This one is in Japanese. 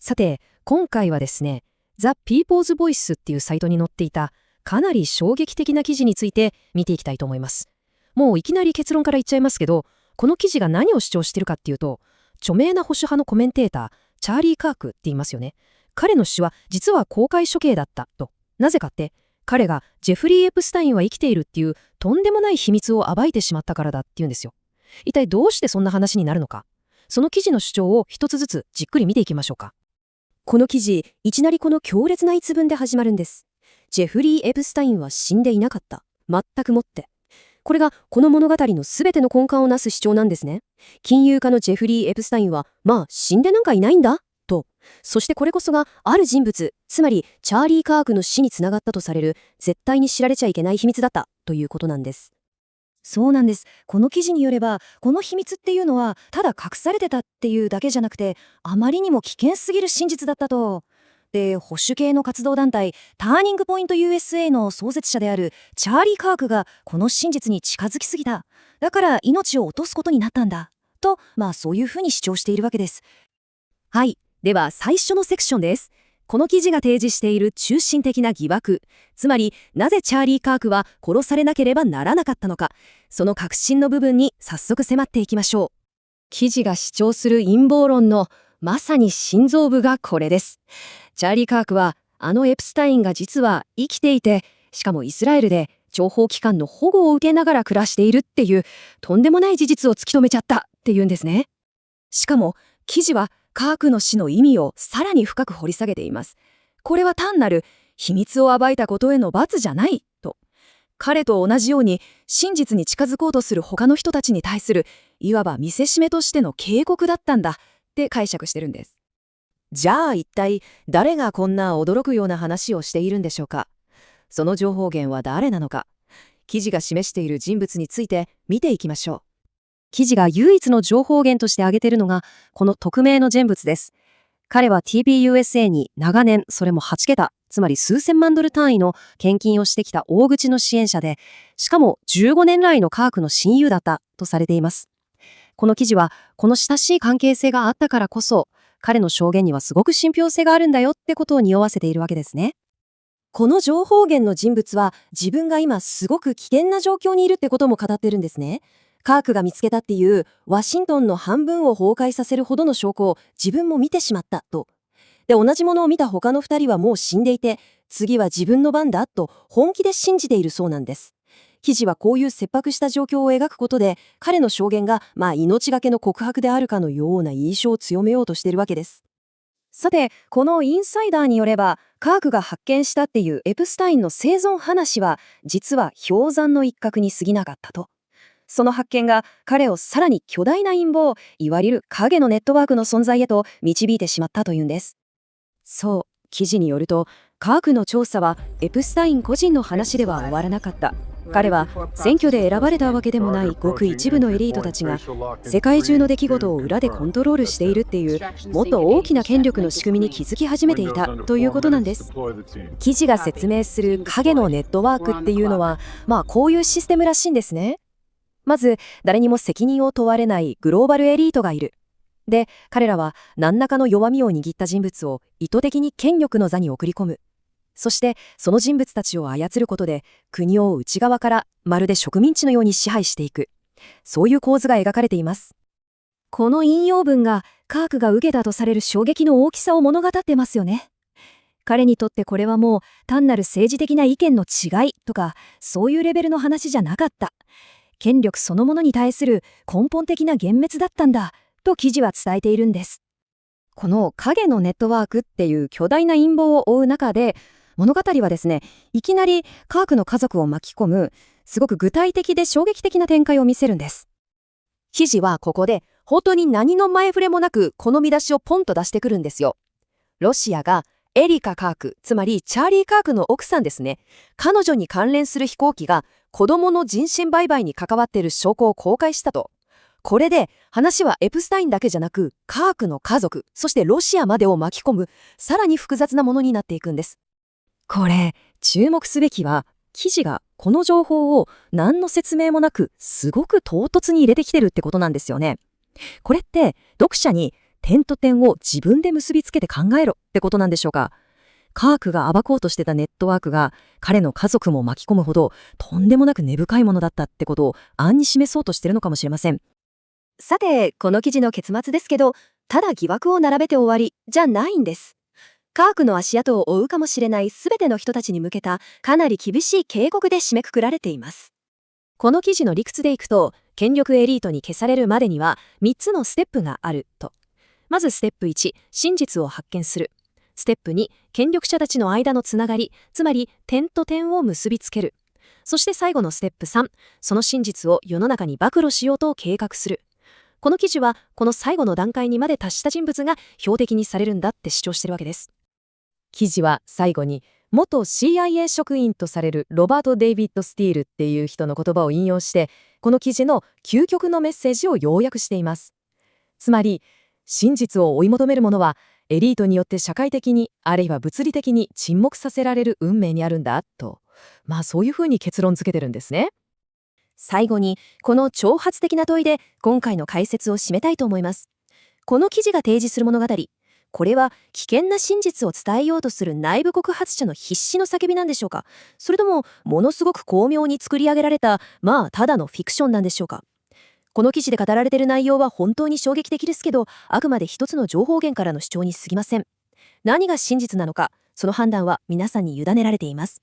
さて、今回はですね、ザ・ピーポーズ・ボイスっていうサイトに載っていたかなり衝撃的な記事について見ていきたいと思います。もういきなり結論から言っちゃいますけど、この記事が何を主張しているかっていうと、著名な保守派のコメンテーター、チャーリー・カークって言いますよね。彼の死は実は公開処刑だったと。なぜかって、彼がジェフリー・エプスタインは生きているっていうとんでもない秘密を暴いてしまったからだっていうんですよ。一体どうしてそんな話になるのか。その記事の主張を一つずつじっくり見ていきましょうか。この記事、いきなりこの強烈な一文で始まるんです。ジェフリー・エプスタインは死んでいなかった。全くもって。これがこの物語のすべての根幹をなす主張なんですね。金融家のジェフリー・エプスタインは、死んでなんかいないんだと。そしてこれこそがある人物、つまりチャーリー・カークの死につながったとされる絶対に知られちゃいけない秘密だったということなんです。そうなんです。この記事によれば、この秘密っていうのは、ただ隠されてたっていうだけじゃなくて、あまりにも危険すぎる真実だったと。で、保守系の活動団体、ターニングポイント USA の創設者であるチャーリー・カークが、この真実に近づきすぎた。だから命を落とすことになったんだ。と、そういうふうに主張しているわけです。はい。では、最初のセクションです。この記事が提示している中心的な疑惑、つまりなぜチャーリー・カークは殺されなければならなかったのか、その核心の部分に早速迫っていきましょう。記事が主張する陰謀論のまさに心臓部がこれです。チャーリー・カークはエプスタインが実は生きていて、しかもイスラエルで諜報機関の保護を受けながら暮らしているっていうとんでもない事実を突き止めちゃったっていうんですね。しかも記事はカークの死の意味をさらに深く掘り下げています。これは単なる秘密を暴いたことへの罰じゃないと。彼と同じように真実に近づこうとする他の人たちに対するいわば見せしめとしての警告だったんだって解釈してるんです。じゃあ一体誰がこんな驚くような話をしているんでしょうか。その情報源は誰なのか。記事が示している人物について見ていきましょう。記事が唯一の情報源として挙げているのが、この匿名の人物です。彼は TPUSA に長年、それも8桁、つまり数千万ドル単位の献金をしてきた大口の支援者で、しかも15年来のカークの親友だったとされています。この記事は、この親しい関係性があったからこそ、彼の証言にはすごく信憑性があるんだよってことを匂わせているわけですね。この情報源の人物は、自分が今すごく危険な状況にいるってことも語ってるんですね。カークが見つけたっていうワシントンの半分を崩壊させるほどの証拠を自分も見てしまったと。で、同じものを見た他の2人はもう死んでいて、次は自分の番だと本気で信じているそうなんです。記事はこういう切迫した状況を描くことで、彼の証言が命がけの告白であるかのような印象を強めようとしているわけです。さて、このインサイダーによれば、カークが発見したっていうエプスタインの生存話は、実は氷山の一角に過ぎなかったと。その発見が彼をさらに巨大な陰謀、いわゆる影のネットワークの存在へと導いてしまったというんです。そう、記事によると、カークの調査はエプスタイン個人の話では終わらなかった。彼は選挙で選ばれたわけでもないごく一部のエリートたちが世界中の出来事を裏でコントロールしているっていうもっと大きな権力の仕組みに気づき始めていたということなんです。記事が説明する影のネットワークっていうのはこういうシステムらしいんですね。まず誰にも責任を問われないグローバルエリートがいる。で、彼らは何らかの弱みを握った人物を意図的に権力の座に送り込む。そしてその人物たちを操ることで国を内側からまるで植民地のように支配していく。そういう構図が描かれています。この引用文がカークが受けたとされる衝撃の大きさを物語ってますよね。彼にとってこれはもう単なる政治的な意見の違いとかそういうレベルの話じゃなかった。権力そのものに対する根本的な幻滅だったんだと記事は伝えているんです。この影のネットワークっていう巨大な陰謀を追う中で物語はですね、いきなりカークの家族を巻き込むすごく具体的で衝撃的な展開を見せるんです。記事はここで本当に何の前触れもなくこの見出しをポンと出してくるんですよ。ロシアがエリカ・カーク、つまりチャーリー・カークの奥さんですね。彼女に関連する飛行機が子供の人身売買に関わっている証拠を公開したと。これで話はエプスタインだけじゃなく、カークの家族、そしてロシアまでを巻き込む、さらに複雑なものになっていくんです。これ、注目すべきは、記事がこの情報を何の説明もなく、すごく唐突に入れてきてるってことなんですよね。これって、読者に点と点を自分で結びつけて考えろってことなんでしょうか。カークが暴こうとしてたネットワークが彼の家族も巻き込むほどとんでもなく根深いものだったってことを暗に示そうとしてるのかもしれません。さて、この記事の結末ですけど、ただ疑惑を並べて終わりじゃないんです。カークの足跡を追うかもしれない全ての人たちに向けたかなり厳しい警告で締めくくられています。この記事の理屈でいくと、権力エリートに消されるまでには3つのステップがあると。まずステップ1、真実を発見する。ステップ2、権力者たちの間のつながり、つまり点と点を結びつける。そして最後のステップ3、その真実を世の中に暴露しようと計画する。この記事はこの最後の段階にまで達した人物が標的にされるんだって主張してるわけです。記事は最後に元 CIA 職員とされるロバート・デイビッド・スティールっていう人の言葉を引用して、この記事の究極のメッセージを要約しています。つまり、真実を追い求める者はエリートによって社会的にあるいは物理的に沈黙させられる運命にあるんだと、そういうふうに結論付けてるんですね。最後に、この挑発的な問いで今回の解説を締めたいと思います。この記事が提示する物語、これは危険な真実を伝えようとする内部告発者の必死の叫びなんでしょうか。それともものすごく巧妙に作り上げられたただのフィクションなんでしょうか。この記事で語られている内容は本当に衝撃的ですけど、あくまで一つの情報源からの主張に過ぎません。何が真実なのか、その判断は皆さんに委ねられています。